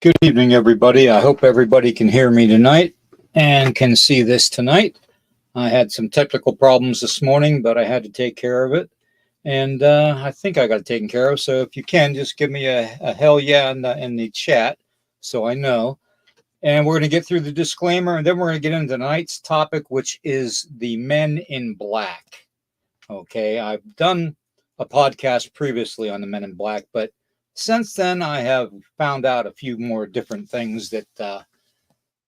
Good evening, everybody. I hope everybody can hear me tonight and can see this tonight. I had some technical problems this morning, but I had to take care of it. And I think I got it taken care of. So if you can, just give me a hell yeah in the chat so I know. And we're going to get through the disclaimer, and then we're going to get into tonight's topic, which is the Men in Black. Okay, I've done a podcast previously on the Men in Black, but since then I have found out a few more different things that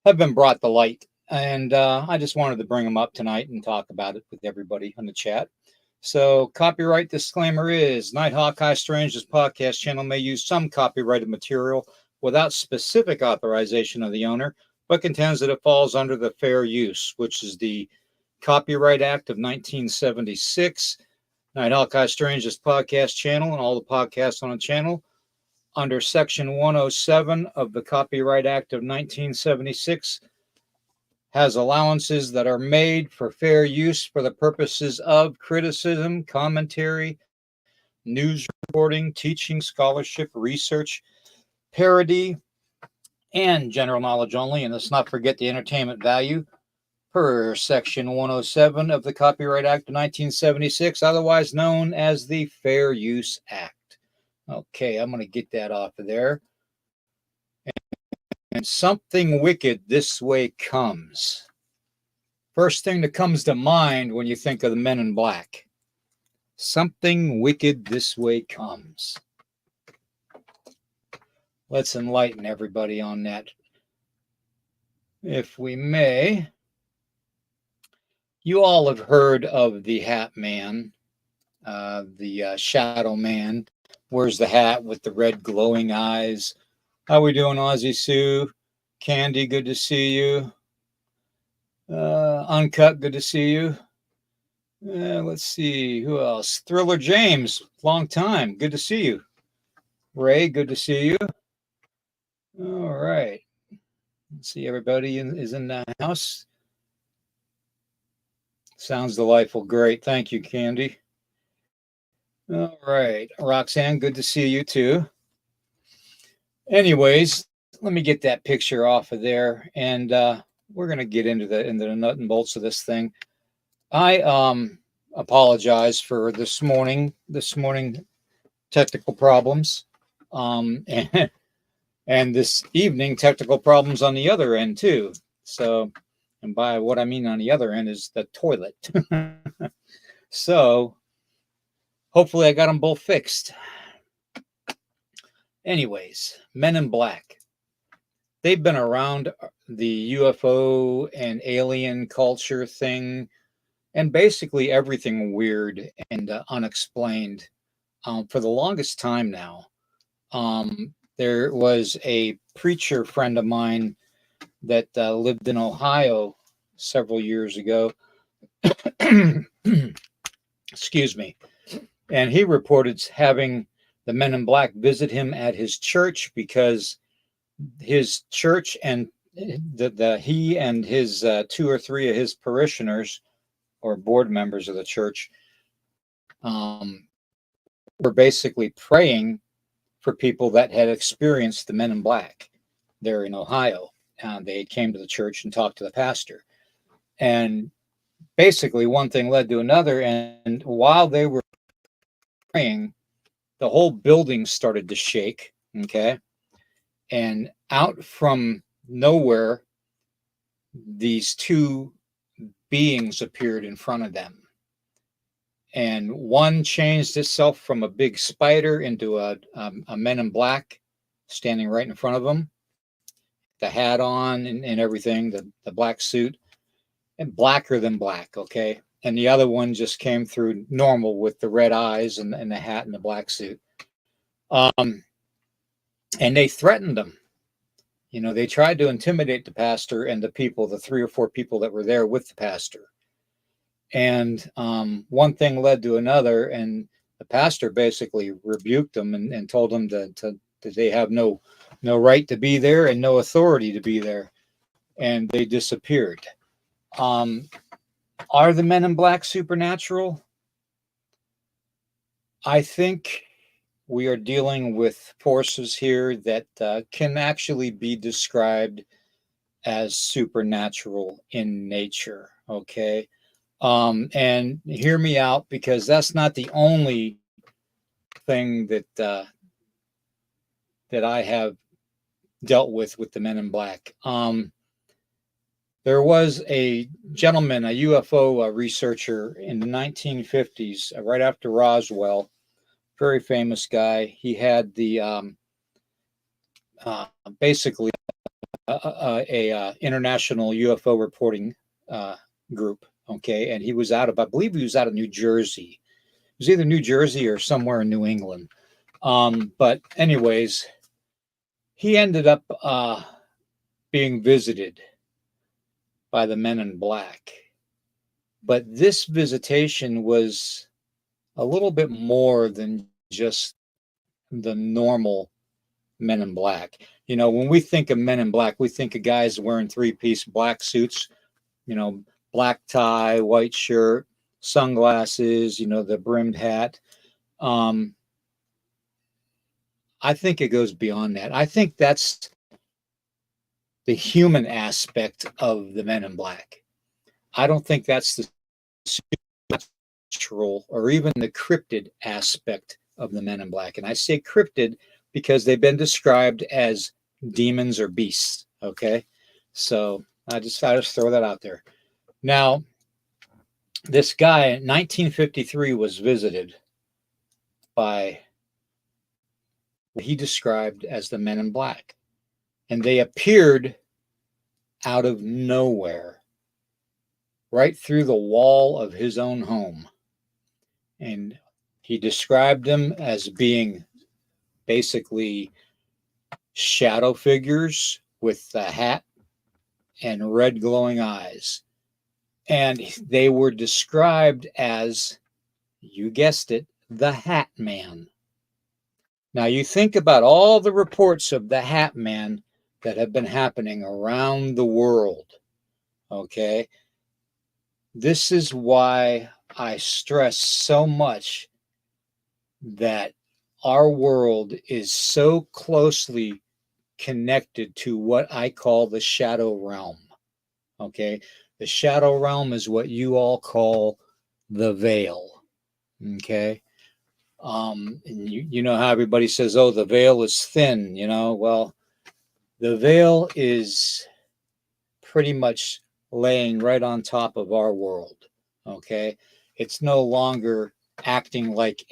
have been brought to light, and I just wanted to bring them up tonight and talk about it with everybody on the chat. So, copyright disclaimer is Nighthawk High Strange, this podcast channel may use some copyrighted material without specific authorization of the owner, but contends that it falls under the fair use, which is the Copyright Act of 1976. Nighthawk High Strange, this podcast channel, and all the podcasts on the channel, under Section 107 of the Copyright Act of 1976, has allowances that are made for fair use for the purposes of criticism, commentary, news reporting, teaching, scholarship, research, parody, and general knowledge only. And let's not forget the entertainment value per Section 107 of the Copyright Act of 1976, otherwise known as the Fair Use Act. Okay, I'm going to get that off of there. And something wicked this way comes. First thing that comes to mind when you think of the Men in Black. Something wicked this way comes. Let's enlighten everybody on that, if we may. You all have heard of the Hat Man, the Shadow Man. Wears the hat with the red glowing eyes. How we doing, Aussie Sue? Candy, good to see you. Uncut, good to see you. Let's see, who else? Thriller James, long time, good to see you. Ray, good to see you. All right. Let's see, everybody is in the house. Sounds delightful. Great. Thank you, Candy. All right. Roxanne, good to see you too. Anyways, let me get that picture off of there, and we're going to get into the nut and bolts of this thing. I apologize for this morning technical problems, and this evening technical problems on the other end too. So, and by what I mean on the other end is the toilet. So, hopefully I got them both fixed. Anyways, Men in Black. They've been around the UFO and alien culture thing, and basically everything weird and unexplained for the longest time now. There was a preacher friend of mine that lived in Ohio several years ago. Excuse me. And he reported having the Men in Black visit him at his church because his church and he and his 2 or 3 of his parishioners or board members of the church were basically praying for people that had experienced the Men in Black there in Ohio. They came to the church and talked to the pastor. And basically one thing led to another. And while they were praying, the whole building started to shake. Okay. And out from nowhere, these 2 beings appeared in front of them. And one changed itself from a big spider into a Men in Black standing right in front of them. The hat on and everything, the black suit, and blacker than black, okay? And the other one just came through normal with the red eyes and the hat and the black suit. And they threatened them. You know, they tried to intimidate the pastor and the people, the 3 or 4 people that were there with the pastor. And one thing led to another, and the pastor basically rebuked them and told them that they have no right to be there and no authority to be there. And they disappeared. Are the Men in Black supernatural? I think we are dealing with forces here that can actually be described as supernatural in nature. Okay. And hear me out, because that's not the only thing that I have dealt with the Men in Black. There was a gentleman, a UFO researcher in the 1950s, right after Roswell, very famous guy. He had the uh, basically a international UFO reporting uh, group. Okay, and he was out of, I believe he was out of New Jersey. It was either New Jersey or somewhere in New England. But anyways, he ended up being visited by the Men in Black. But this visitation was a little bit more than just the normal Men in Black. You know, when we think of Men in Black, we think of guys wearing three-piece black suits, you know, black tie, white shirt, sunglasses, you know, the brimmed hat. Um, I think it goes beyond that. I think that's the human aspect of the Men in Black. I don't think that's the supernatural or even the cryptid aspect of the Men in Black. And I say cryptid because they've been described as demons or beasts. Okay. So I just throw that out there. Now, this guy in 1953 was visited by what he described as the Men in Black. And they appeared out of nowhere, right through the wall of his own home. And he described them as being basically shadow figures with a hat and red glowing eyes. And they were described as, you guessed it, the Hat Man. Now, you think about all the reports of the Hat Man that have been happening around the world, okay? This is why I stress so much that our world is so closely connected to what I call the shadow realm, okay? The shadow realm is what you all call the veil, okay? And you know how everybody says, oh, the veil is thin, you know? Well, the veil is pretty much laying right on top of our world, okay? It's no longer acting like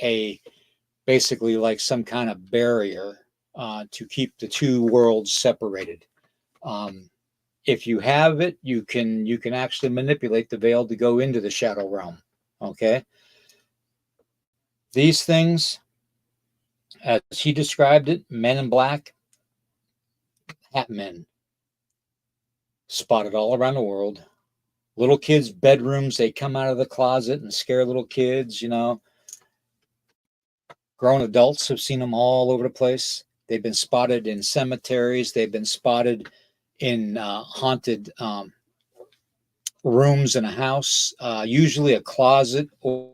basically like some kind of barrier to keep the two worlds separated. If you have it, you can actually manipulate the veil to go into the shadow realm, okay? These things, as he described it, Men in Black, Hat Men, spotted all around the world. Little kids' bedrooms, they come out of the closet and scare little kids, you know. Grown adults have seen them all over the place. They've been spotted in cemeteries. They've been spotted in haunted rooms in a house, usually a closet or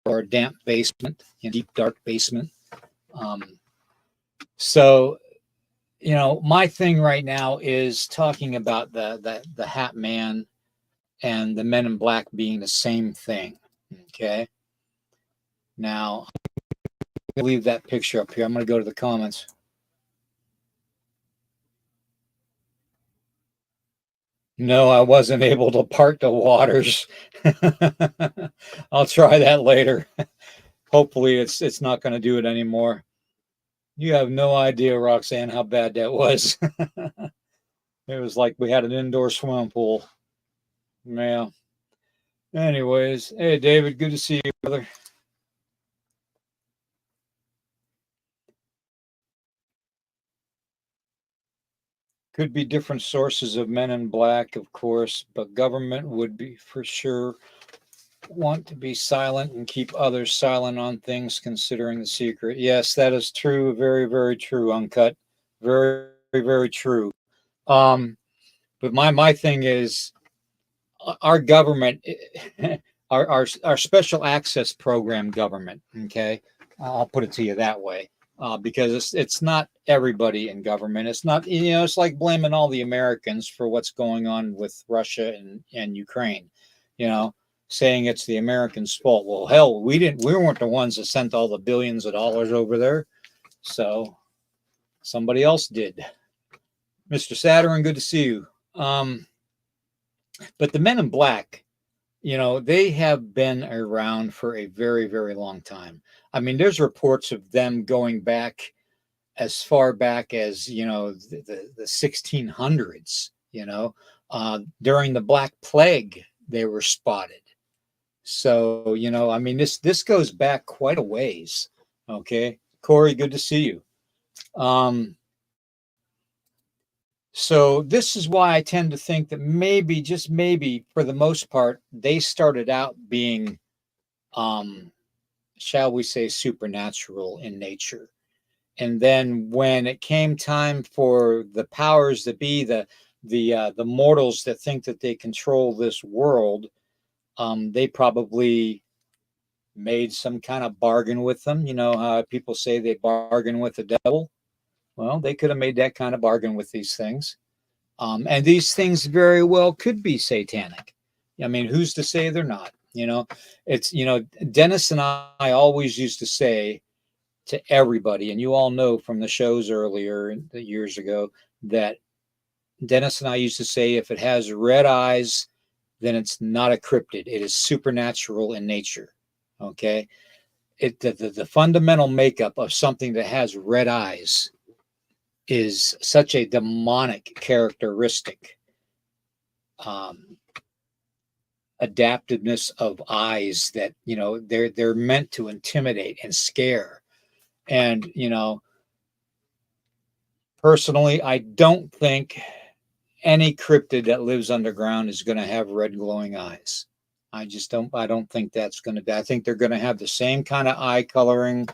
a damp basement, a deep, dark basement. So, you know, my thing right now is talking about the Hat Man and the Men in Black being the same thing. Okay. Now, I'm going to leave that picture up here. I'm going to go to the comments. No, I wasn't able to part the waters. I'll try that later. Hopefully it's not going to do it anymore. You have no idea, Roxanne, how bad that was. It was like we had an indoor swimming pool. Yeah. Anyways, hey, David, good to see you, brother. Could be different sources of Men in Black, of course, but government would be for sure want to be silent and keep others silent on things considering the secret. Yes, that is true. Very, very true, Uncut. Very, very true. But my thing is our government, our special access program government, okay? I'll put it to you that way, because it's not everybody in government. It's not, you know, it's like blaming all the Americans for what's going on with Russia and Ukraine, you know, saying it's the Americans' fault. Well, hell, we weren't the ones that sent all the billions of dollars over there. So somebody else did. Mr. Saturn, good to see you. But the Men in Black, you know, they have been around for a very, very long time. I mean, there's reports of them going back as far back as, you know, the 1600s, you know, during the Black Plague, they were spotted. So, you know, I mean, this goes back quite a ways. Okay. Corey, good to see you. So this is why I tend to think that maybe, just maybe, for the most part, they started out being, um, shall we say, supernatural in nature. And then when it came time for the powers that be, the mortals that think that they control this world, they probably made some kind of bargain with them. You know how people say they bargain with the devil? Well, they could have made that kind of bargain with these things. And these things very well could be satanic. I mean, who's to say they're not? You know, it's, you know, Dennis and I always used to say to everybody, and you all know from the shows earlier years ago, that Dennis and I used to say, if it has red eyes, then it's not a cryptid. It is supernatural in nature. Okay. The fundamental makeup of something that has red eyes is such a demonic characteristic. Um, Adaptiveness of eyes that, you know, they're meant to intimidate and scare. And, you know, personally, I don't think any cryptid that lives underground is going to have red glowing eyes. I don't think that's going to be. I think they're going to have the same kind of eye coloring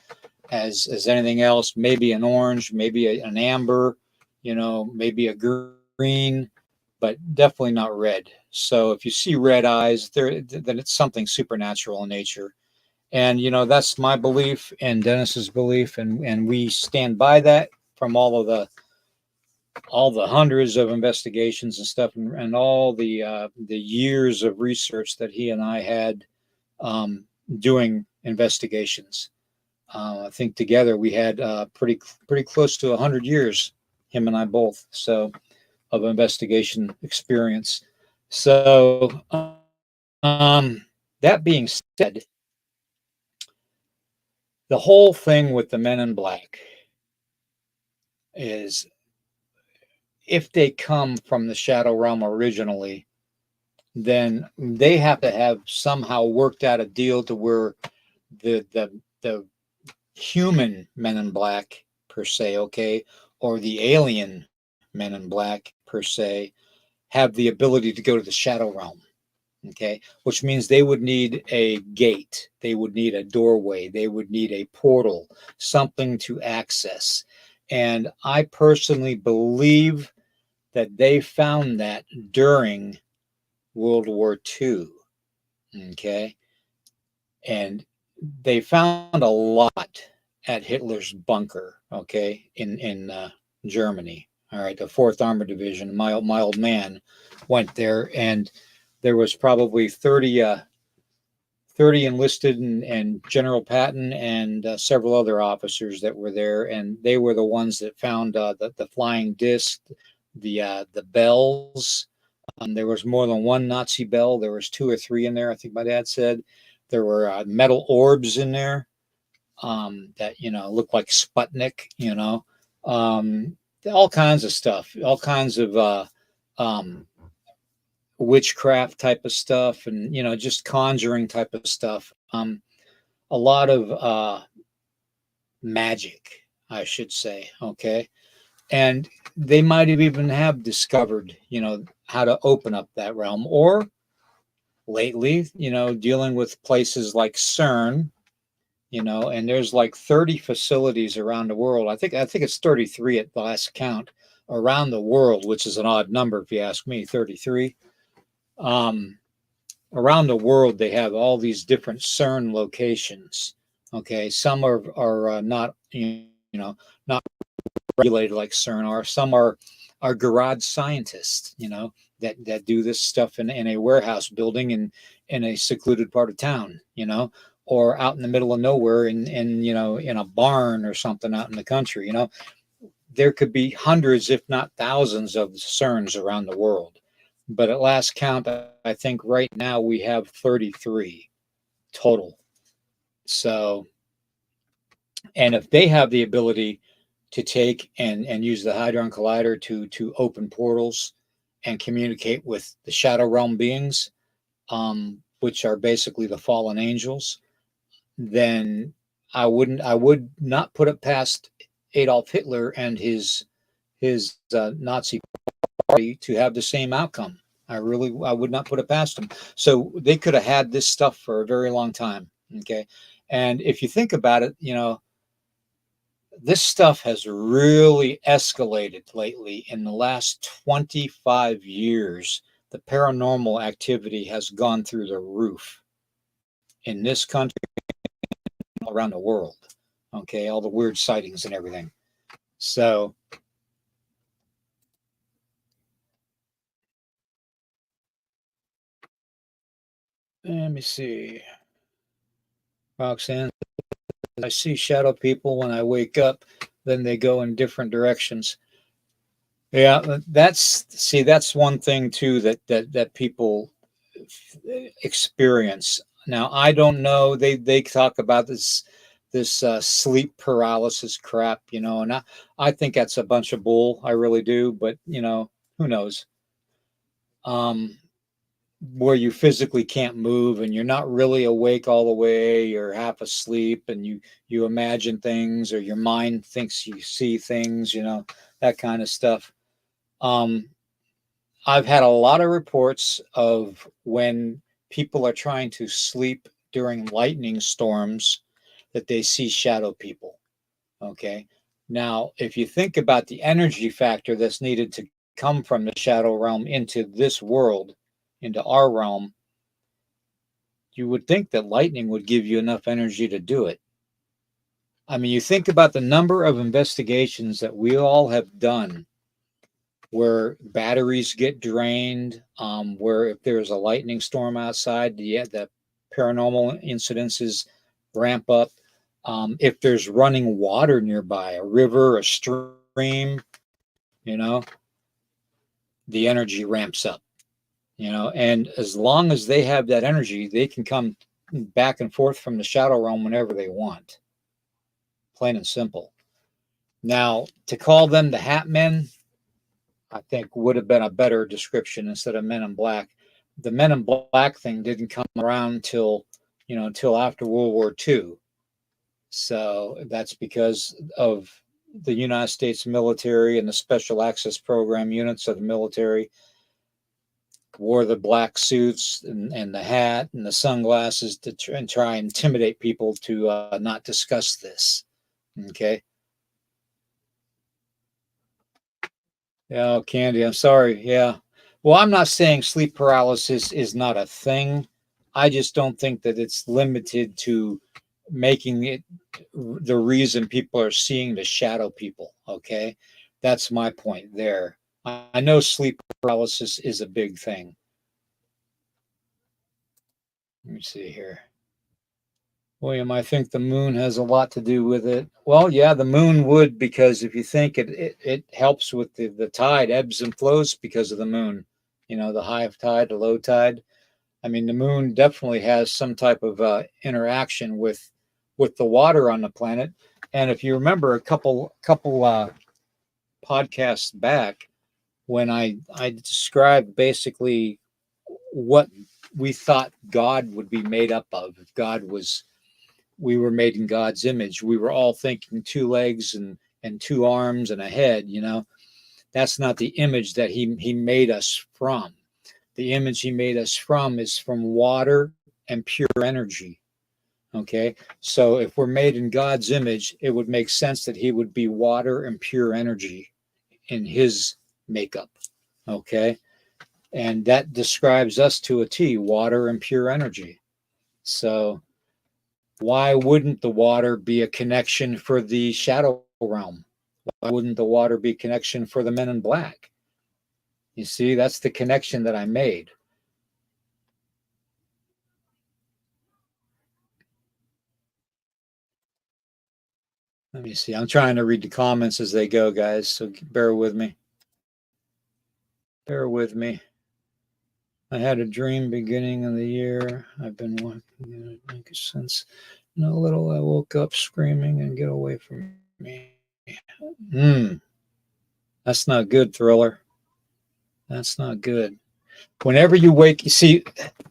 as anything else. Maybe an orange, maybe an amber, you know, maybe a green, but definitely not red. So if you see red eyes, then it's something supernatural in nature. And you know, that's my belief and Dennis's belief, and we stand by that from all the hundreds of investigations and stuff, and all the years of research that he and I had, doing investigations. I think together we had pretty close to 100 years, him and I both, so, of investigation experience. So, that being said, the whole thing with the Men in Black is, if they come from the Shadow Realm originally, then they have to have somehow worked out a deal to where the human Men in Black per se, okay, or the alien Men in Black per se, have the ability to go to the Shadow Realm. Okay, which means they would need a gate, they would need a doorway, they would need a portal, something to access. And I personally believe that they found that during World War II. Okay. And they found a lot at Hitler's bunker. Okay. In Germany. All right. The 4th Armored Division, my old man went there, and there was probably 30 enlisted, and General Patton and several other officers that were there. And they were the ones that found the flying disc, the bells. There was more than one Nazi bell. There was 2 or 3 in there, I think my dad said. There were metal orbs in there, that, you know, looked like Sputnik, you know, all kinds of stuff, all kinds of um, witchcraft type of stuff, and, you know, just conjuring type of stuff. A lot of magic, I should say. Okay. And they might have even have discovered, you know, how to open up that realm. Or lately, you know, dealing with places like CERN, you know, and there's like 30 facilities around the world. I think it's 33 at the last count around the world, which is an odd number if you ask me, 33. Um, Around the world, they have all these different CERN locations. Okay, some are not, not regulated like CERN are. Some are garage scientists, that do this stuff in a warehouse building in a secluded part of town, or out in the middle of nowhere in a barn or something out in the country. There could be hundreds, if not thousands, of CERNs around the world. But at last count, I think right now we have 33 total. So, and if they have the ability to take and use the Hadron Collider to open portals and communicate with the shadow realm beings, which are basically the fallen angels, then I would not put it past Adolf Hitler and his Nazi party to have the same outcome. I would not put it past them. So they could have had this stuff for a very long time. Okay. And if you think about it, this stuff has really escalated lately in the last 25 years. The paranormal activity has gone through the roof in this country, around the world. Okay. All the weird sightings and everything. So let me see. Roxanne, I see shadow people when I wake up, then they go in different directions. Yeah, that's one thing too that people experience. Now I don't know. They talk about this sleep paralysis crap, and I think that's a bunch of bull. I really do, but who knows? Um, where you physically can't move and you're not really awake all the way, you're half asleep, and you imagine things, or your mind thinks you see things, that kind of stuff. um I've had a lot of reports of when people are trying to sleep during lightning storms that they see shadow people. Okay. Now, if you think about the energy factor that's needed to come from the shadow realm into this world, into our realm, you would think that lightning would give you enough energy to do it. I mean, you think about the number of investigations that we all have done where batteries get drained, where if there's a lightning storm outside, yeah, the paranormal incidences ramp up. If there's running water nearby, a river, a stream, you know, the energy ramps up, and as long as they have that energy, they can come back and forth from the shadow realm whenever they want, plain and simple. Now, to call them the Hat Men, I think would have been a better description instead of Men in Black. The Men in Black thing didn't come around till after World War II. So that's because of the United States military and the special access program units of the military wore the black suits and the hat and the sunglasses to try and intimidate people to not discuss this. Okay. Yeah, oh, Candy, I'm sorry. Yeah. Well, I'm not saying sleep paralysis is not a thing. I just don't think that it's limited to making it the reason people are seeing the shadow people. Okay. That's my point there. I know sleep paralysis is a big thing. Let me see here. William, I think the moon has a lot to do with it. Well, yeah, the moon would, because if you think it helps with the tide, ebbs and flows because of the moon. The high of tide, the low tide. I mean, the moon definitely has some type of interaction with the water on the planet. And if you remember a couple podcasts back, when I described basically what we thought God would be made up of, if God was we were made in God's image. We were all thinking two legs and two arms and a head. That's not the image that he made us from. The image he made us from is from water and pure energy. Okay, so if we're made in God's image, it would make sense that he would be water and pure energy in his makeup. Okay, and that describes us to a T, water and pure energy. So Why wouldn't the water be a connection for the shadow realm? Why wouldn't the water be a connection for the men in black? You see, that's the connection that I made. Let me see. I'm trying to read the comments as they go, guys, so bear with me. Bear with me. I had a dream beginning of the year. I've been walking since a little. I woke up screaming and get away from me. That's not good, Thriller. That's not good. Whenever you wake, you see,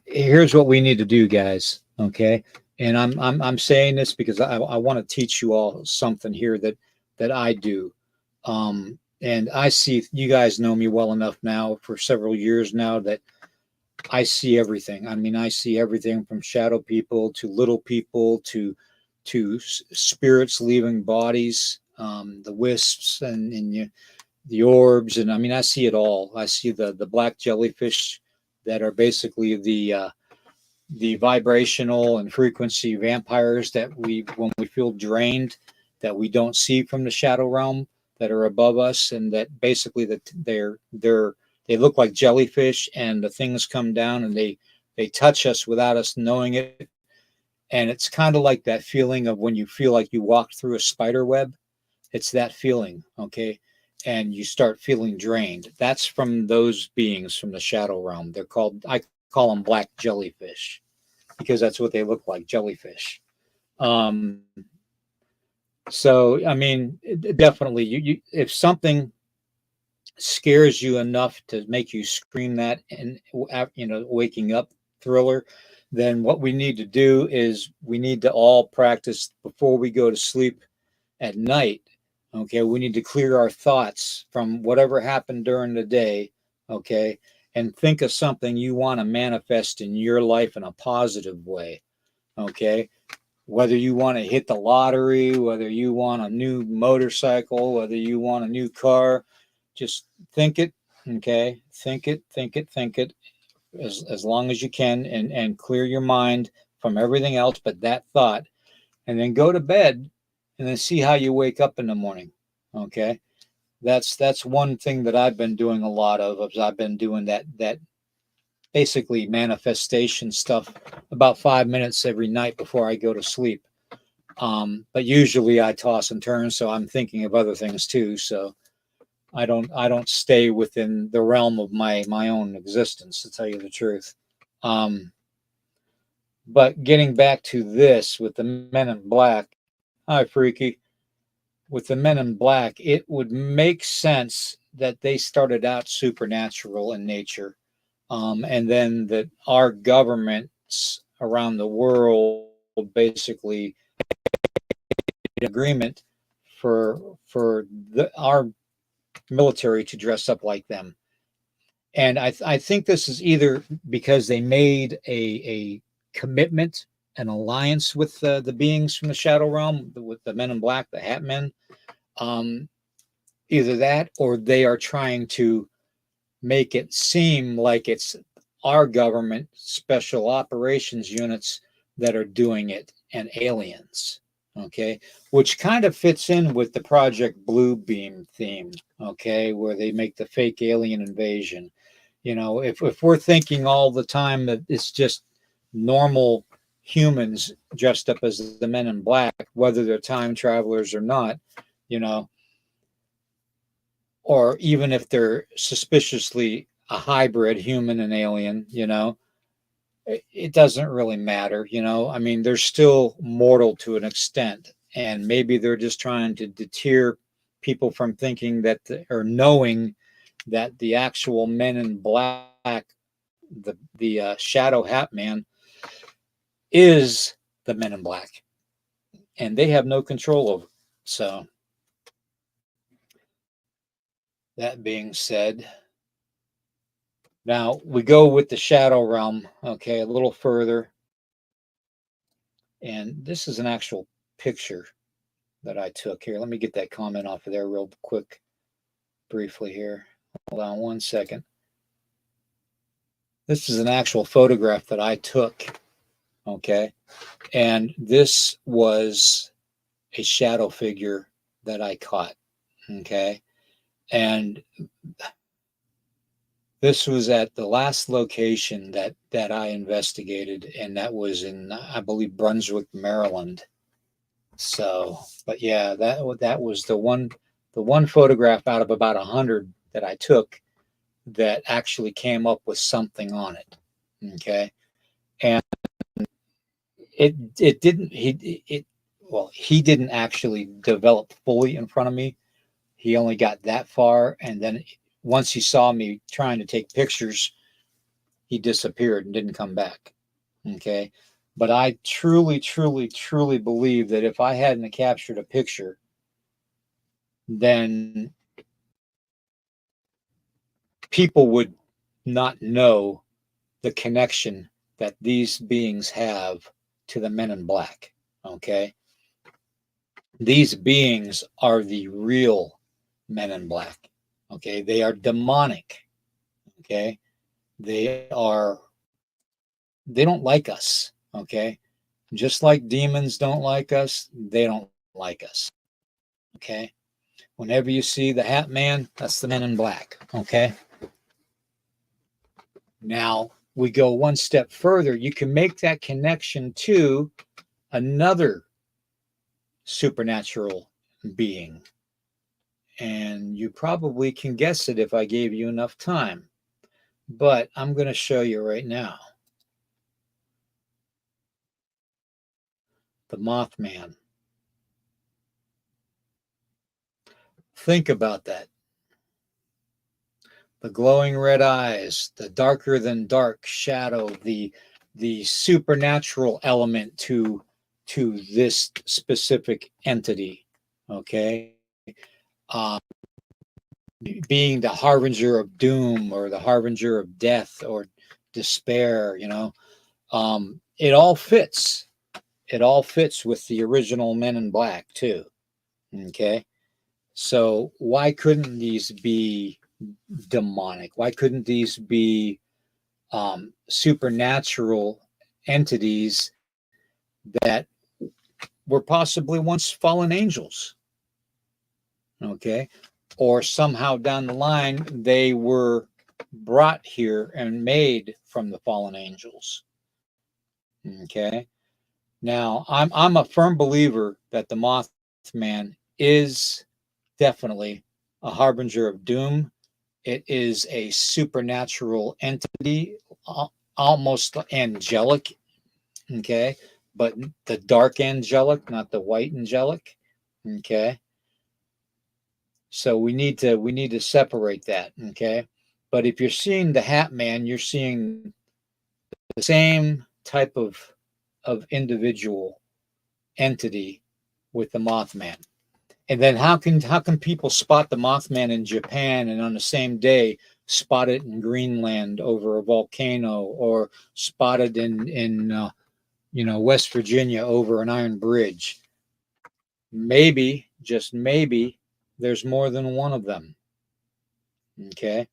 here's what we need to do, guys. Okay, and I'm saying this because I want to teach you all something here that I do. And I see you guys know me well enough now for several years now that I see everything. I mean, I see everything from shadow people to little people to spirits leaving bodies, the wisps and the orbs, and I mean, I see it all. I see the black jellyfish that are basically the vibrational and frequency vampires that we, when we feel drained, that we don't see from the shadow realm, that are above us, and that basically that they look like jellyfish, and the things come down and they touch us without us knowing it. And it's kind of like that feeling of when you feel like you walked through a spider web. It's that feeling, okay? And you start feeling drained. That's from those beings from the shadow realm. They're called, I call them black jellyfish because that's what they look like, jellyfish. Um, so, I mean, definitely, if something scares you enough to make you scream that, and waking up, Thriller, then what we need to do is we need to all practice before we go to sleep at night. Okay, we need to clear our thoughts from whatever happened during the day. Okay, and think of something you want to manifest in your life in a positive way. Okay, whether you want to hit the lottery, whether you want a new motorcycle, whether you want a new car, just think it. Okay, think it as long as you can, and clear your mind from everything else but that thought, and then go to bed and then see how you wake up in the morning. Okay, that's one thing that I've been doing a lot of. I've been doing that basically manifestation stuff about 5 minutes every night before I go to sleep. But usually I toss and turn, so I'm thinking of other things too. So I don't stay within the realm of my own existence, to tell you the truth. Um, but getting back to this with the Men in Black, hi Freaky. With the Men in Black, it would make sense that they started out supernatural in nature, and then that our governments around the world basically agreement for our military to dress up like them. And I think this is either because they made a commitment, an alliance with the beings from the shadow realm, with the Men in Black, the Hat Men. Um, Either that, or they are trying to make it seem like it's our government special operations units that are doing it, and aliens. Okay, which kind of fits in with the Project Blue Beam theme. Okay, where they make the fake alien invasion. If we're thinking all the time that it's just normal humans dressed up as the Men in Black, whether they're time travelers or not, you know, or even if they're suspiciously a hybrid human and alien, it doesn't really matter. I mean, they're still mortal to an extent, and maybe they're just trying to deter people from thinking that or knowing that the actual Men in Black, the Shadow Hat Man, is the Men in Black, and they have no control over it. So that being said, now we go with the shadow realm, okay, a little further. And this is an actual picture that I took here. Let me get that comment off of there real quick, briefly here. Hold on 1 second. This is an actual photograph that I took, Okay. And this was a shadow figure that I caught. Okay. And this was at the last location that I investigated, and that was in, I believe, Brunswick, Maryland. So, but yeah, that was the one photograph out of about 100 that I took that actually came up with something on it. Okay. And it didn't it well, he didn't actually develop fully in front of me. He only got that far, and then once he saw me trying to take pictures, he disappeared and didn't come back. Okay. But I truly, truly, truly believe that if I hadn't captured a picture, then people would not know the connection that these beings have to the men in black. Okay. These beings are the real men in black. Okay. They are demonic. Okay. They are, they don't like us. Okay. Just like demons don't like us, they don't like us. Okay. Whenever you see the Hat Man, that's the men in black. Okay. Now we go one step further. You can make that connection to another supernatural being. And you probably can guess it if I gave you enough time. But I'm going to show you right now. The Mothman. Think about that. The glowing red eyes, the darker than dark shadow, the supernatural element to this specific entity. Okay. Um, Being the harbinger of doom or the harbinger of death or despair, it all fits. It all fits with the original Men in Black too. Okay. So why couldn't these be demonic? Why couldn't these be supernatural entities that were possibly once fallen angels? Okay. Or somehow down the line, they were brought here and made from the fallen angels. Okay. Now, I'm a firm believer that the Mothman is definitely a harbinger of doom. It is a supernatural entity, almost angelic, okay, but the dark angelic, not the white angelic, okay. So we need to separate that, okay. But if you're seeing the Hat Man, you're seeing the same type of individual entity with the Mothman. And then how can people spot the Mothman in Japan and on the same day spot it in Greenland over a volcano, or spot it in West Virginia over an iron bridge? Maybe, just maybe, there's more than one of them. Okay.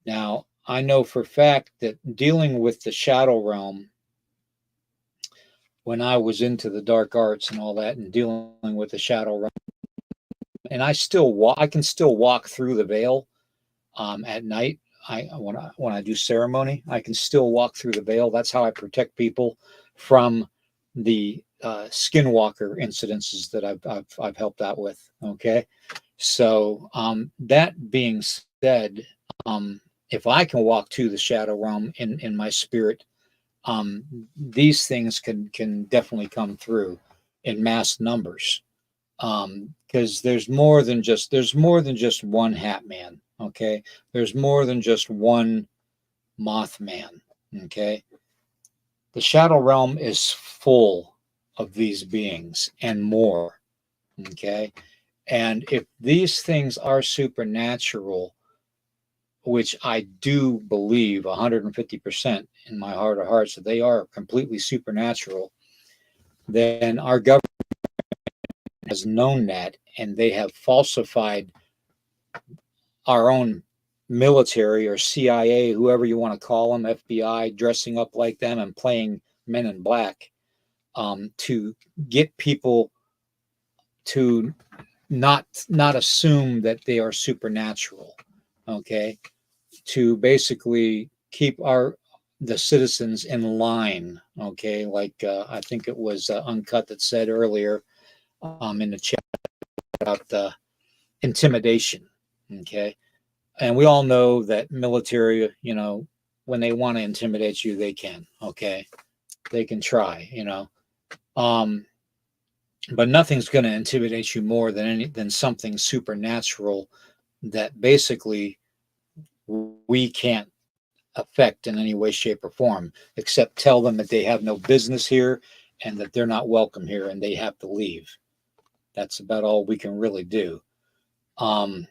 Now I know for a fact that dealing with the shadow realm, when I was into the dark arts and all that, and dealing with the shadow realm, and I can still walk through the veil at night. When I do ceremony, I can still walk through the veil. That's how I protect people from the skinwalker incidences that I've helped out with. Okay, so that being said, if I can walk to the shadow realm in my spirit, these things can definitely come through in mass numbers, because there's more than just one Hat Man. Okay, there's more than just one Mothman. Okay, the shadow realm is full of these beings and more. Okay, and if these things are supernatural, which I do believe 150% in my heart of hearts that they are completely supernatural, then our government has known that, and they have falsified our own military or CIA, whoever you want to call them, FBI, dressing up like them and playing Men in Black, to get people to not assume that they are supernatural. Okay, to basically keep the citizens in line. Okay, like I think it was Uncut that said earlier in the chat about intimidation. Okay, and we all know that military, when they want to intimidate you, they can. Okay, they can try. Um, but nothing's going to intimidate you more than something supernatural that basically we can't affect in any way, shape, or form, except tell them that they have no business here and that they're not welcome here and they have to leave. That's about all we can really do. Um,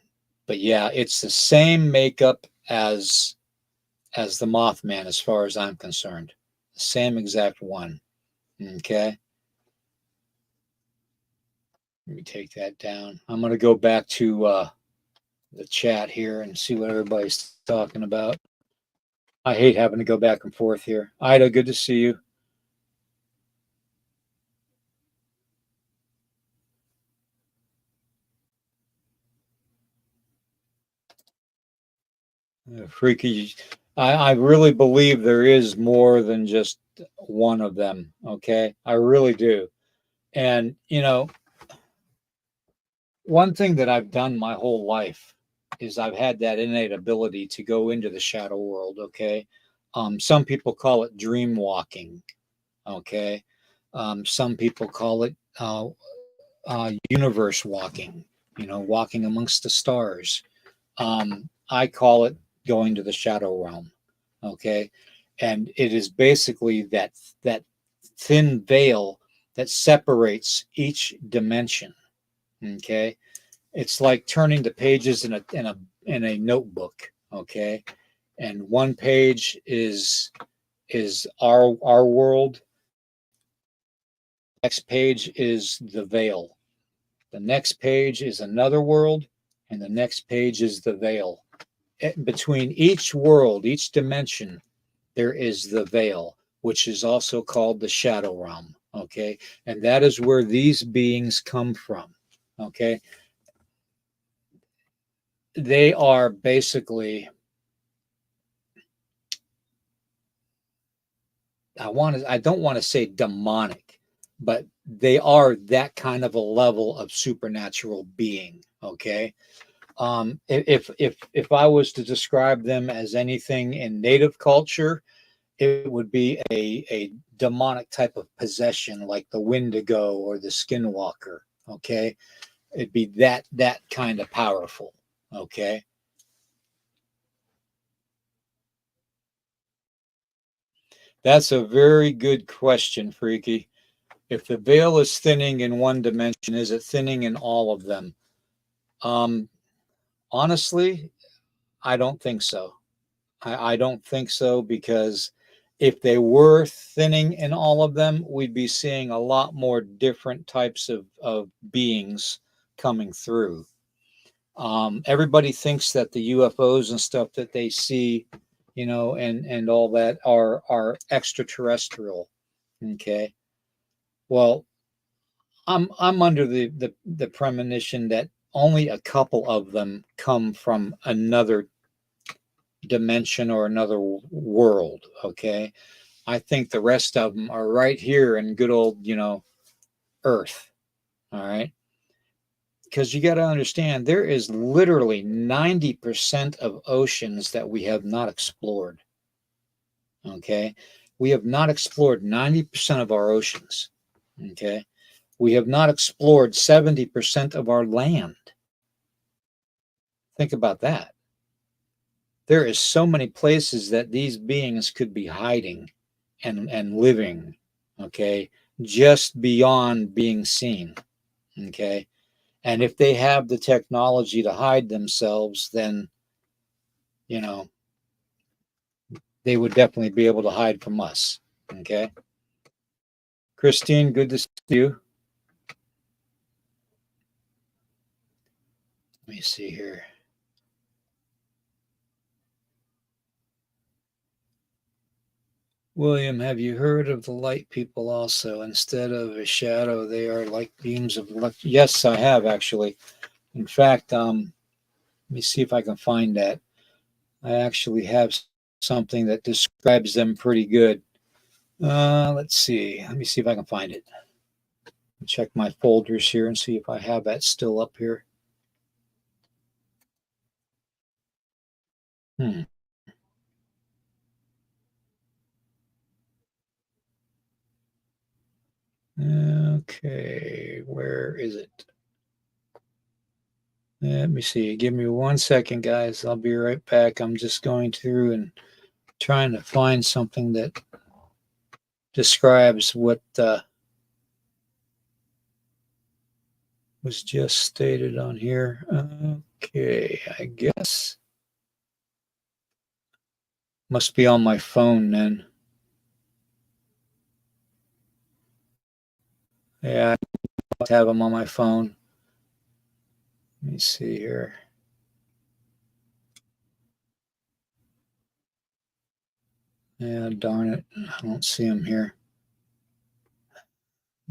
but yeah, it's the same makeup as the Mothman, as far as I'm concerned. The same exact one. Okay. Let me take that down. I'm going to go back to the chat here and see what everybody's talking about. I hate having to go back and forth here. Ida, good to see you. Freaky. I really believe there is more than just one of them. Okay. I really do. And, one thing that I've done my whole life is I've had that innate ability to go into the shadow world. Okay. Some people call it dream walking. Okay. Some people call it universe walking, walking amongst the stars. I call it going to the shadow realm. Okay. And it is basically that thin veil that separates each dimension. Okay. It's like turning the pages in a notebook. Okay. And one page is our world. Next page is the veil. The next page is another world, and the next page is the veil. Between each world, each dimension, there is the veil, which is also called the shadow realm. Okay. And that is where these beings come from. Okay. They are basically, I don't want to say demonic, but they are that kind of a level of supernatural being. Okay. If I was to describe them as anything in native culture, it would be a demonic type of possession, like the Wendigo or the Skinwalker. Okay, it'd be that kind of powerful. Okay, that's a very good question, Freaky. If the veil is thinning in one dimension, is it thinning in all of them? Um, Honestly, I don't think so. I don't think so, because if they were thinning in all of them, we'd be seeing a lot more different types of beings coming through. Everybody thinks that the UFOs and stuff that they see, and all that are extraterrestrial. Okay. Well, I'm under the premonition that only a couple of them come from another dimension or another world. Okay. I think the rest of them are right here in good old, Earth. All right. Because you got to understand, there is literally 90% of oceans that we have not explored. Okay. We have not explored 90% of our oceans. Okay. We have not explored 70% of our land. Think about that. There is so many places that these beings could be hiding and living. Okay. Just beyond being seen. Okay. And if they have the technology to hide themselves, then, you know, they would definitely be able to hide from us. Okay. Christine, good to see you. Let me see here. William, have you heard of the light people also? Instead of a shadow, they are like beams of light. Yes, I have actually. In fact, let me see if I can find that. I actually have something that describes them pretty good. Let's see. Let me see if I can find it. Check my folders here and see if I have that still up here. Hmm. Okay, where is it? Let me see. Give me 1 second, guys. I'll be right back. I'm just going through and trying to find something that describes what was just stated on here. Okay, I guess. Must be on my phone then. Yeah, I have them on my phone. Let me see here. Yeah, darn it. I don't see them here.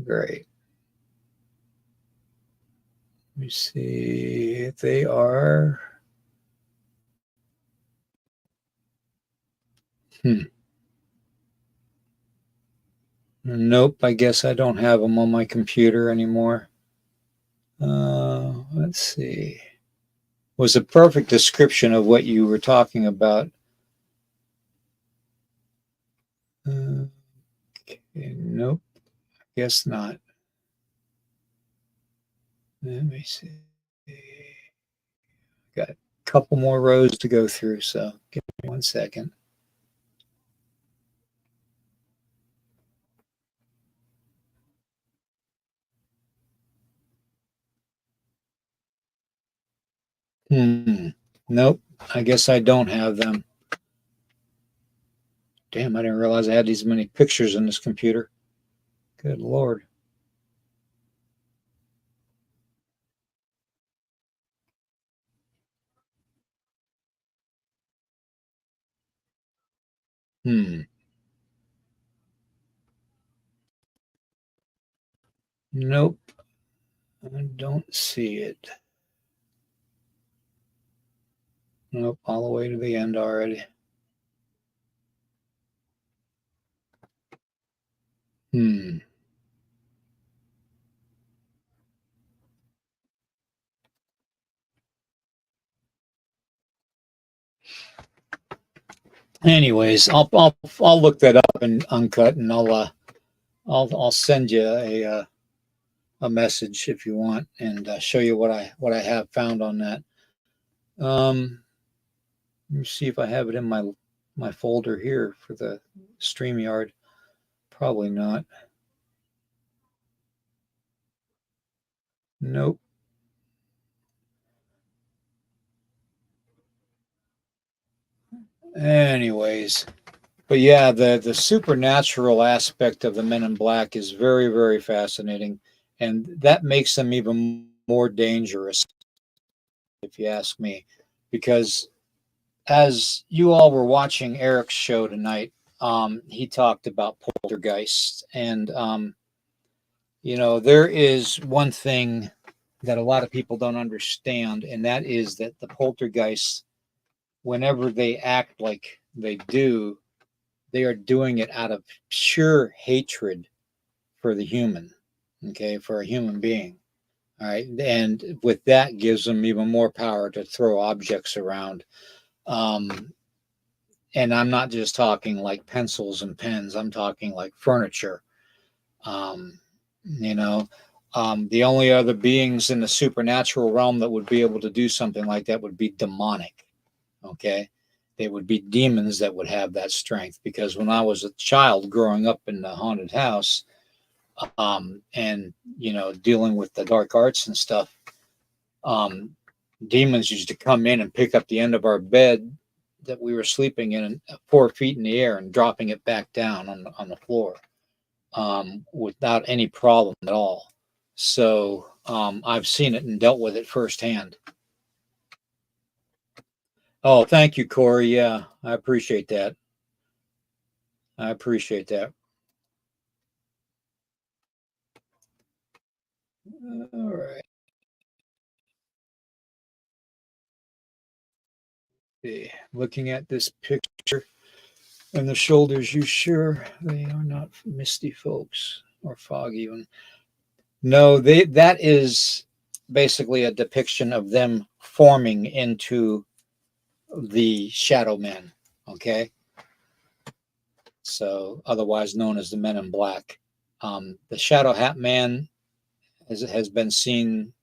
Great. Let me see. They are. Hmm. Nope, I guess I don't have them on my computer anymore. Let's see. Was a perfect description of what you were talking about. Okay, nope, guess not. Let me see. Got a couple more rows to go through, so give me 1 second. Nope, I guess I don't have them. Damn, I didn't realize I had these many pictures in this computer. Good Lord. Hmm. Nope, I don't see it. Nope, all the way to the end already. Hmm. Anyways, I'll look that up and uncut, and I'll send you a message if you want, and show you what I have found on that. Let me see if I have it in my folder here for the StreamYard. Probably not. Nope. Anyways, but yeah, the supernatural aspect of the Men in Black is very, very fascinating, and that makes them even more dangerous, if you ask me, because as you all were watching Eric's show tonight, he talked about poltergeists, and there is one thing that a lot of people don't understand, and that is that the poltergeists, whenever they act like they do, they are doing it out of pure hatred for the human, okay, for a human being. All right. And with that gives them even more power to throw objects around. Um, and I'm not just talking like pencils and pens, I'm talking like furniture. Um, you know, the only other beings in the supernatural realm that would be able to do something like that would be demonic. Okay. They would be demons that would have that strength. Because when I was a child growing up in the haunted house, and dealing with the dark arts and stuff, um, demons used to come in and pick up the end of our bed that we were sleeping in 4 feet in the air and dropping it back down on the floor, without any problem at all. So I've seen it and dealt with it firsthand. Oh, thank you, Corey. Yeah, I appreciate that. I appreciate that. All right. See, looking at this picture and the shoulders, you sure they are not misty folks or foggy? No, that is basically a depiction of them forming into the Shadow Men. Okay, so otherwise known as the Men in Black. The Shadow Hat Man has been seen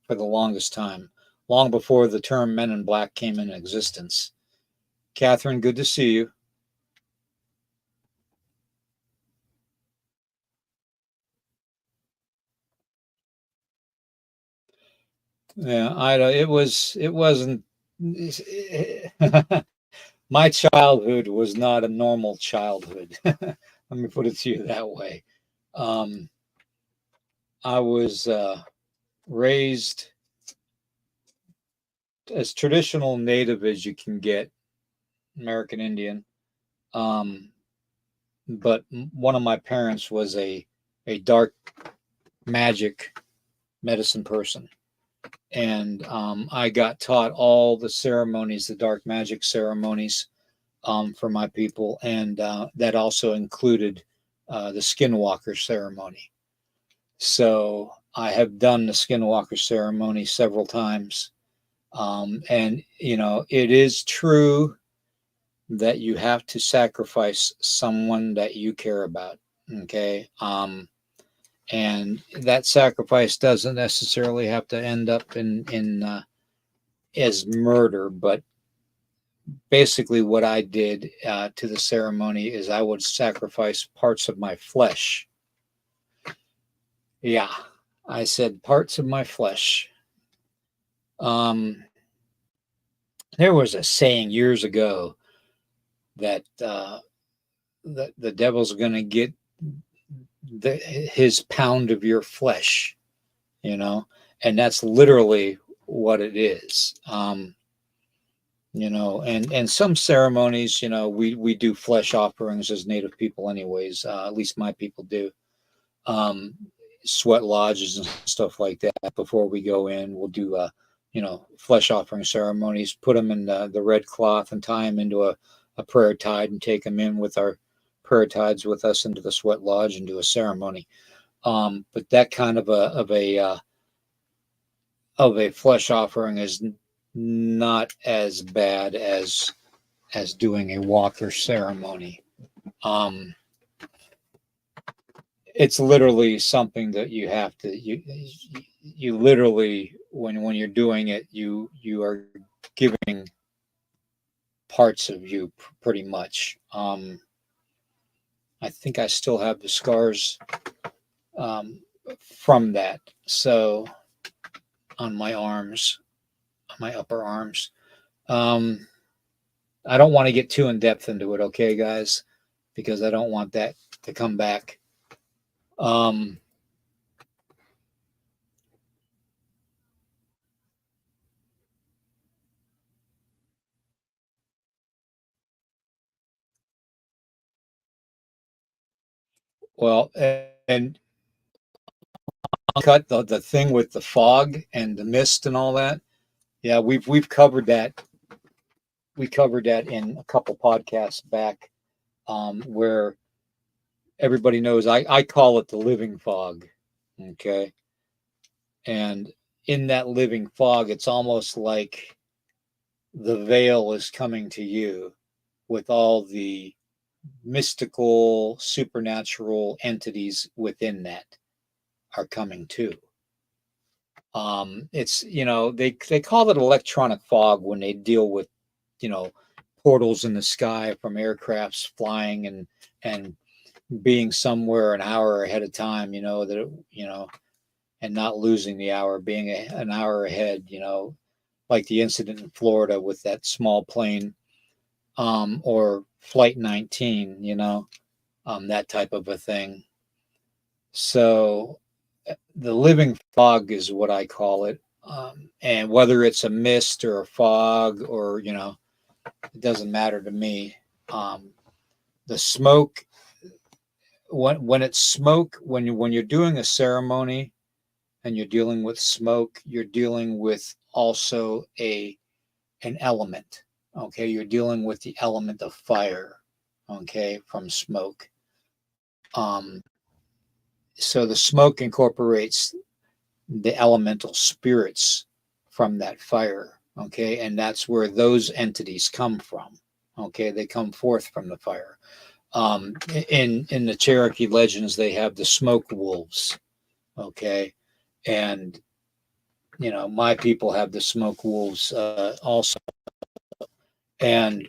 for the longest time, long before the term Men in Black came into existence. Catherine, good to see you. Yeah, it wasn't. My childhood was not a normal childhood. Let me put it to you that way. Um, I was raised as traditional native as you can get, American Indian. Um, but one of my parents was a dark magic medicine person, and I got taught all the ceremonies, the dark magic ceremonies, for my people, and that also included the skinwalker ceremony. So I have done the skinwalker ceremony several times, and it is true that you have to sacrifice someone that you care about. Okay. And that sacrifice doesn't necessarily have to end up in as murder, but basically what I did to the ceremony is I would sacrifice parts of my flesh. Yeah, I said parts of my flesh. Um, there was a saying years ago that the devil's going to get his pound of your flesh, you know, and that's literally what it is. And some ceremonies, we do flesh offerings as Native people, anyways. At least my people do. Um, Sweat lodges and stuff like that. Before we go in, we'll do flesh offering ceremonies. Put them in the red cloth and tie them into a prayer tide and take them in with our prayer tides with us into the sweat lodge and do a ceremony. But that kind of a flesh offering is not as bad as doing a walker ceremony. Um, it's literally something that you have to you literally when you're doing it you are giving parts of you pretty much. I think I still have the scars um, from that, so on my arms, on my upper arms. um, I don't want to get too in depth into it, okay guys, because I don't want that to come back. um, well, and cut the thing with the fog and the mist and all that. Yeah, we've covered that. We covered that in a couple podcasts back, where everybody knows I call it the living fog. Okay, and in that living fog, it's almost like the veil is coming to you with all the mystical, supernatural entities within that are coming too. It's they call it electronic fog when they deal with you know portals in the sky from aircrafts flying and being somewhere an hour ahead of time. And not losing the hour, being an hour ahead. Like the incident in Florida with that small plane, or Flight 19. That type of a thing. So the living fog is what I call it. And whether it's a mist or a fog or, it doesn't matter to me. Um, the smoke, when it's smoke, when you're doing a ceremony and you're dealing with smoke, you're dealing with also an element. Okay, you're dealing with the element of fire. Okay, from smoke. Um, so the smoke incorporates the elemental spirits from that fire. Okay, and that's where those entities come from. Okay, they come forth from the fire. In the Cherokee legends, they have the smoke wolves. Okay, and my people have the smoke wolves also, and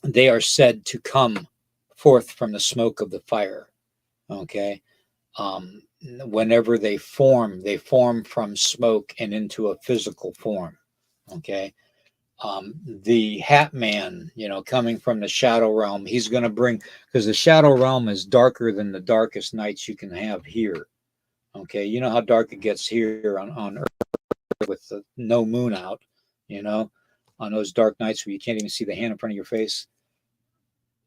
they are said to come forth from the smoke of the fire. Okay, um, whenever they form from smoke and into a physical form. Okay, the Hat Man, coming from the shadow realm, he's going to bring, because the shadow realm is darker than the darkest nights you can have here. Okay, you know how dark it gets here on Earth with the no moon out, you know, on those dark nights where you can't even see the hand in front of your face.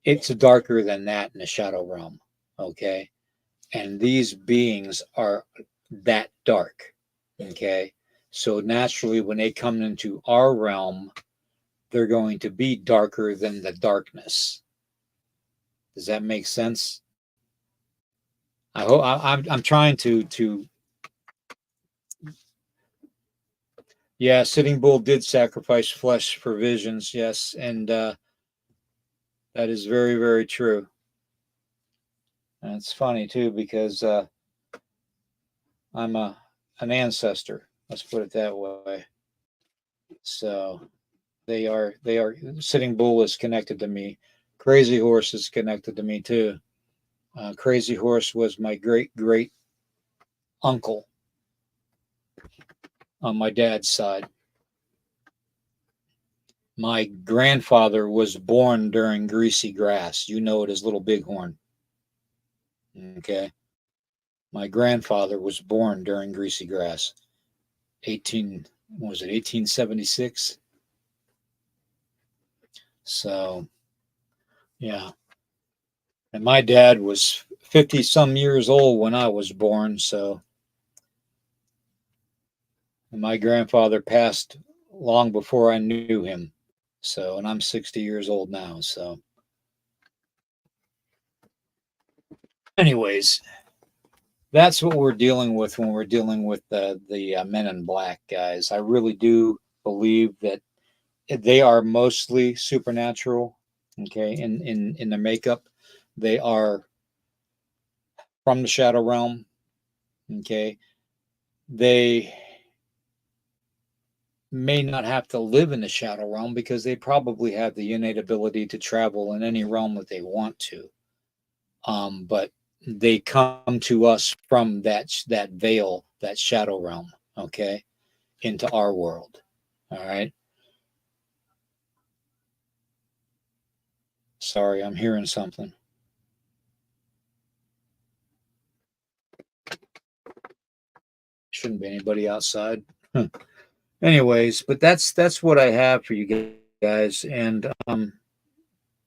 It's darker than that in the shadow realm. Okay, and these beings are that dark. Okay, so naturally, when they come into our realm, they're going to be darker than the darkness. Does that make sense? I hope I'm trying to. Yeah, Sitting Bull did sacrifice flesh for visions. Yes, and that is very, very true. And it's funny too because I'm an ancestor. Let's put it that way. So they are Sitting Bull is connected to me. Crazy Horse is connected to me too. Crazy Horse was my great great uncle on my dad's side. My grandfather was born during greasy grass. You know it as Little Bighorn. Okay. My grandfather was born during greasy grass. 18, what was it, 1876? So, yeah. And my dad was 50 some years old when I was born. So, and my grandfather passed long before I knew him. So, and I'm 60 years old now. So, anyways, that's what we're dealing with when we're dealing with the Men in Black guys. I really do believe that they are mostly supernatural. Okay, in their makeup, they are from the shadow realm. Okay, they may not have to live in the shadow realm because they probably have the innate ability to travel in any realm that they want to. But they come to us from that veil, that shadow realm. Okay, into our world. All right. Sorry, I'm hearing something. Shouldn't be anybody outside. Anyways, but that's what I have for you guys, and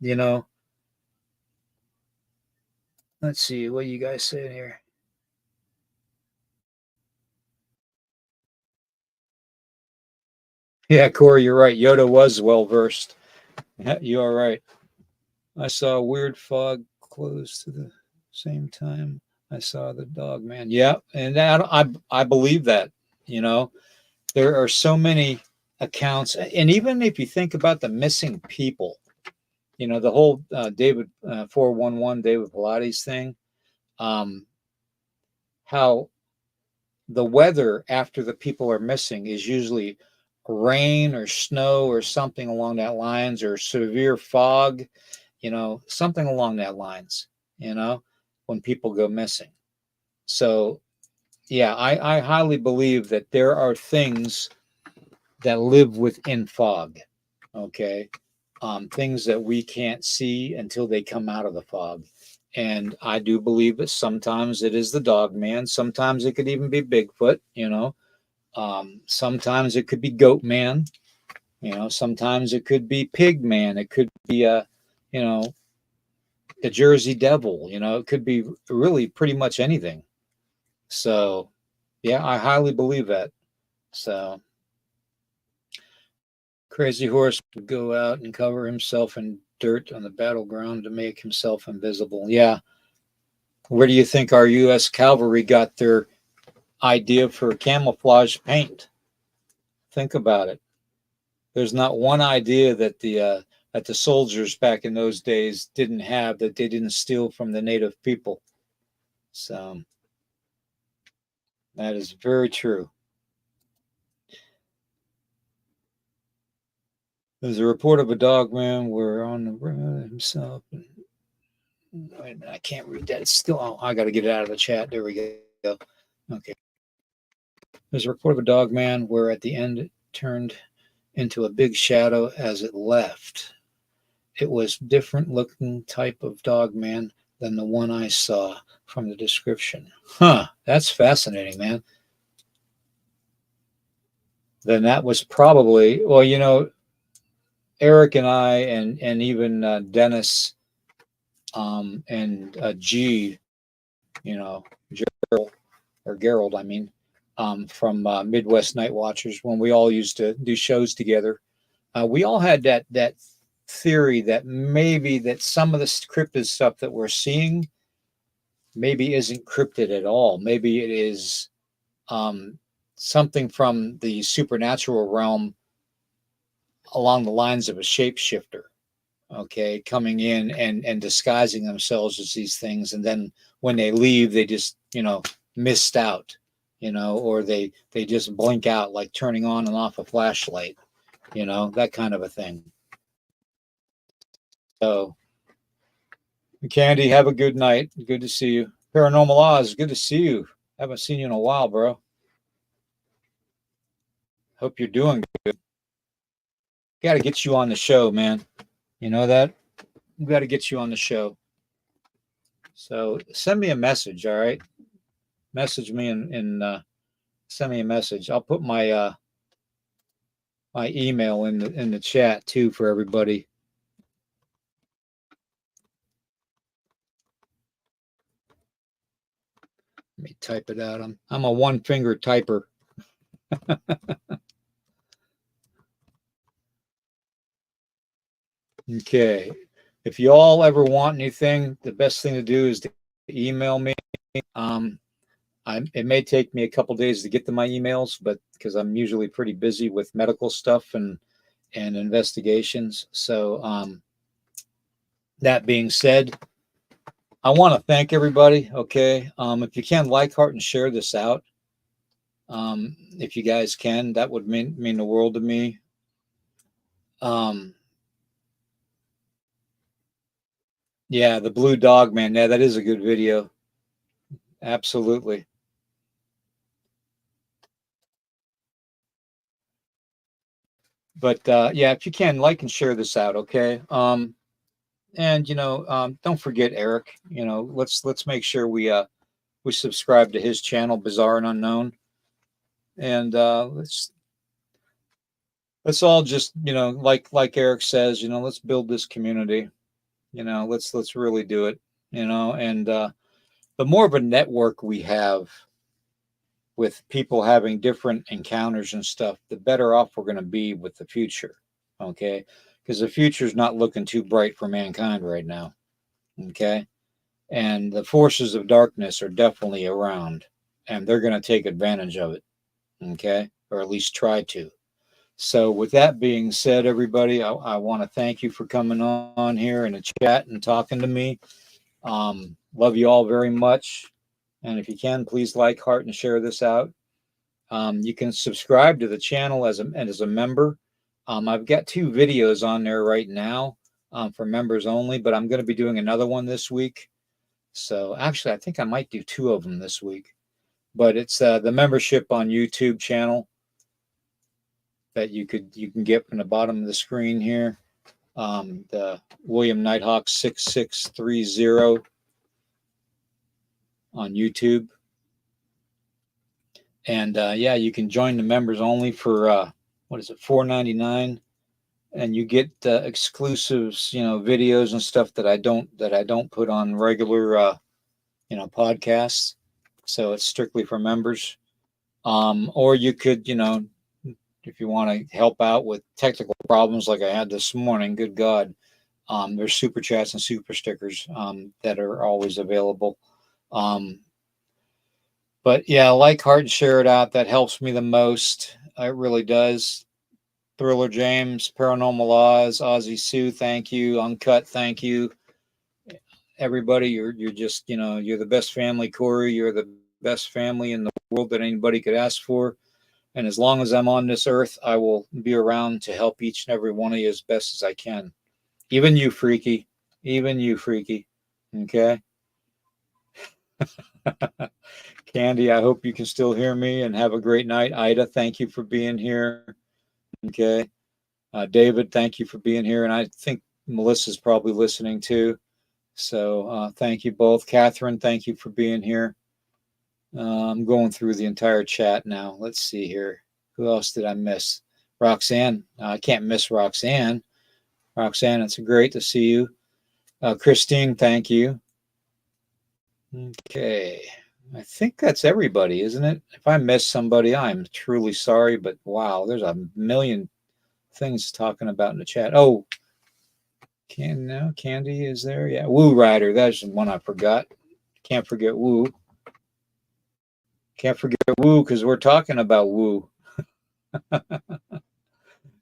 you know, let's see what you guys saying here. Yeah, Corey, you're right. Yoda was well versed. Yeah, you are right. I saw a weird fog close to the same time I saw the dog man. Yeah, and that I believe that. You know, there are so many accounts, and even if you think about the missing people, the whole David 411 David Pilates thing, um, how the weather after the people are missing is usually rain or snow or something along that lines, or severe fog, something along that lines, when people go missing. So yeah, I highly believe that there are things that live within fog. Okay. Things that we can't see until they come out of the fog. And I do believe that sometimes it is the dog man. Sometimes it could even be Bigfoot, sometimes it could be goat man, sometimes it could be pig man. It could be you know, the Jersey Devil. It could be really pretty much anything. So, yeah, I highly believe that. So, Crazy Horse would go out and cover himself in dirt on the battleground to make himself invisible. Yeah. Where do you think our U.S. cavalry got their idea for camouflage paint? Think about it. There's not one idea that the soldiers back in those days didn't have, that they didn't steal from the native people. So that is very true. There's a report of a dog man where on the himself. I can't read that. It's still. Oh, I got to get it out of the chat. There we go. Okay. There's a report of a dog man where at the end it turned into a big shadow as it left. It was different looking type of dog man than the one I saw from the description. Huh, that's fascinating, man. Then that was probably, well, Eric and I and even Dennis and G, Gerald, or Gerald, I mean, from Midwest Night Watchers, when we all used to do shows together, we all had that theory that maybe that some of the cryptid stuff that we're seeing maybe isn't cryptid at all. Maybe it is something from the supernatural realm along the lines of a shapeshifter, okay, coming in and disguising themselves as these things. And then when they leave, they just, missed out, or they just blink out, like turning on and off a flashlight, that kind of a thing. So, Candy, have a good night. Good to see you. Paranormal Oz, good to see you. Haven't seen you in a while, bro. Hope you're doing good. Got to get you on the show, man. You know that? We got to get you on the show. So send me a message, all right? Message me and send me a message. I'll put my my email in the chat too for everybody. Let me type it out. I'm a one finger typer. Okay. If you all ever want anything, the best thing to do is to email me. It may take me a couple days to get to my emails, but because I'm usually pretty busy with medical stuff and investigations. So that being said, I want to thank everybody. Okay, if you can, like, heart, and share this out. If you guys can, that would mean the world to me. Yeah, the blue dog man. Yeah, that is a good video. Absolutely. But yeah, if you can, like and share this out, okay? And don't forget Eric. Let's make sure we subscribe to his channel, Bizarre and Unknown, and let's all just like Eric says, let's build this community. Let's really do it. And the more of a network we have with people having different encounters and stuff, the better off we're going to be with the future. Okay, because the future is not looking too bright for mankind right now. Okay, and the forces of darkness are definitely around, and they're going to take advantage of it. Okay, or at least try to. So with that being said, everybody, I want to thank you for coming on here in the chat and talking to me. Love you all very much. And if you can, please like, heart, and share this out. You can subscribe to the channel as a member. I've got 2 videos on there right now for members only, but I'm going to be doing another one this week. So actually, I think I might do 2 of them this week. But it's the membership on YouTube channel that you can get from the bottom of the screen here. The William Nighthawk 6630 on YouTube. And yeah, you can join the members only for what is it, $4.99, and you get exclusives, videos and stuff that I don't put on regular podcasts. So it's strictly for members. Or you could, if you want to help out with technical problems like I had this morning, good God, there's super chats and super stickers that are always available. But yeah, like, heart, and share it out. That helps me the most. It really does. Thriller James, Paranormal Oz, Aussie Sue, thank you. Uncut, thank you. Everybody, you're just, you're the best family, Corey. You're the best family in the world that anybody could ask for. And as long as I'm on this earth, I will be around to help each and every one of you as best as I can. Even you, Freaky. Even you, Freaky. Okay? Candy, I hope you can still hear me, and have a great night. Ida, thank you for being here. Okay. David, thank you for being here. And I think Melissa's probably listening too. So thank you both. Catherine, thank you for being here. I'm going through the entire chat now. Let's see here. Who else did I miss? Roxanne. I can't miss Roxanne. Roxanne, it's great to see you. Christine, thank you. Okay. I think that's everybody, isn't it? If I miss somebody, I'm truly sorry. But wow, there's a million things talking about in the chat. Oh, Candy is there? Yeah. Woo Rider. That's the one I forgot. Can't forget Woo. Can't forget Woo because we're talking about Woo.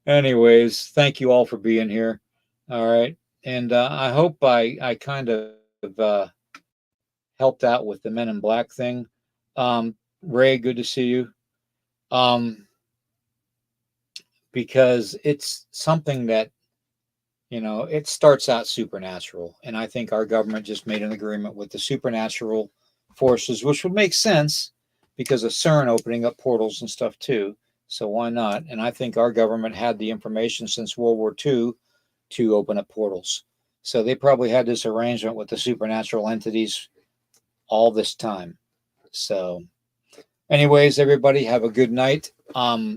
Anyways, thank you all for being here. All right. And I hope I kind of helped out with the Men in Black thing. Ray, good to see you. Because it's something that, it starts out supernatural. And I think our government just made an agreement with the supernatural forces, which would make sense because of CERN opening up portals and stuff too. So why not? And I think our government had the information since World War II to open up portals. So they probably had this arrangement with the supernatural entities all this time. So anyways, everybody have a good night.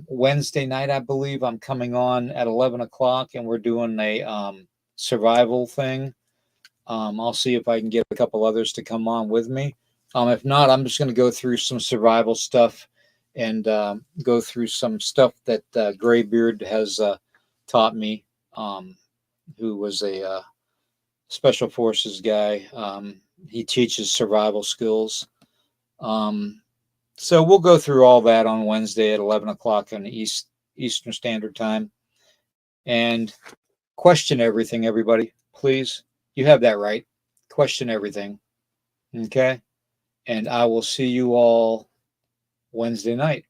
Wednesday night, I believe I'm coming on at 11 o'clock and we're doing a survival thing. I'll see if I can get a couple others to come on with me. If not, I'm just going to go through some survival stuff and go through some stuff that Graybeard has taught me, who was a special forces guy. He teaches survival skills. So we'll go through all that on Wednesday at 11 o'clock on the Eastern Standard Time. And question everything, everybody, please. You have that right. Question everything. Okay? And I will see you all Wednesday night.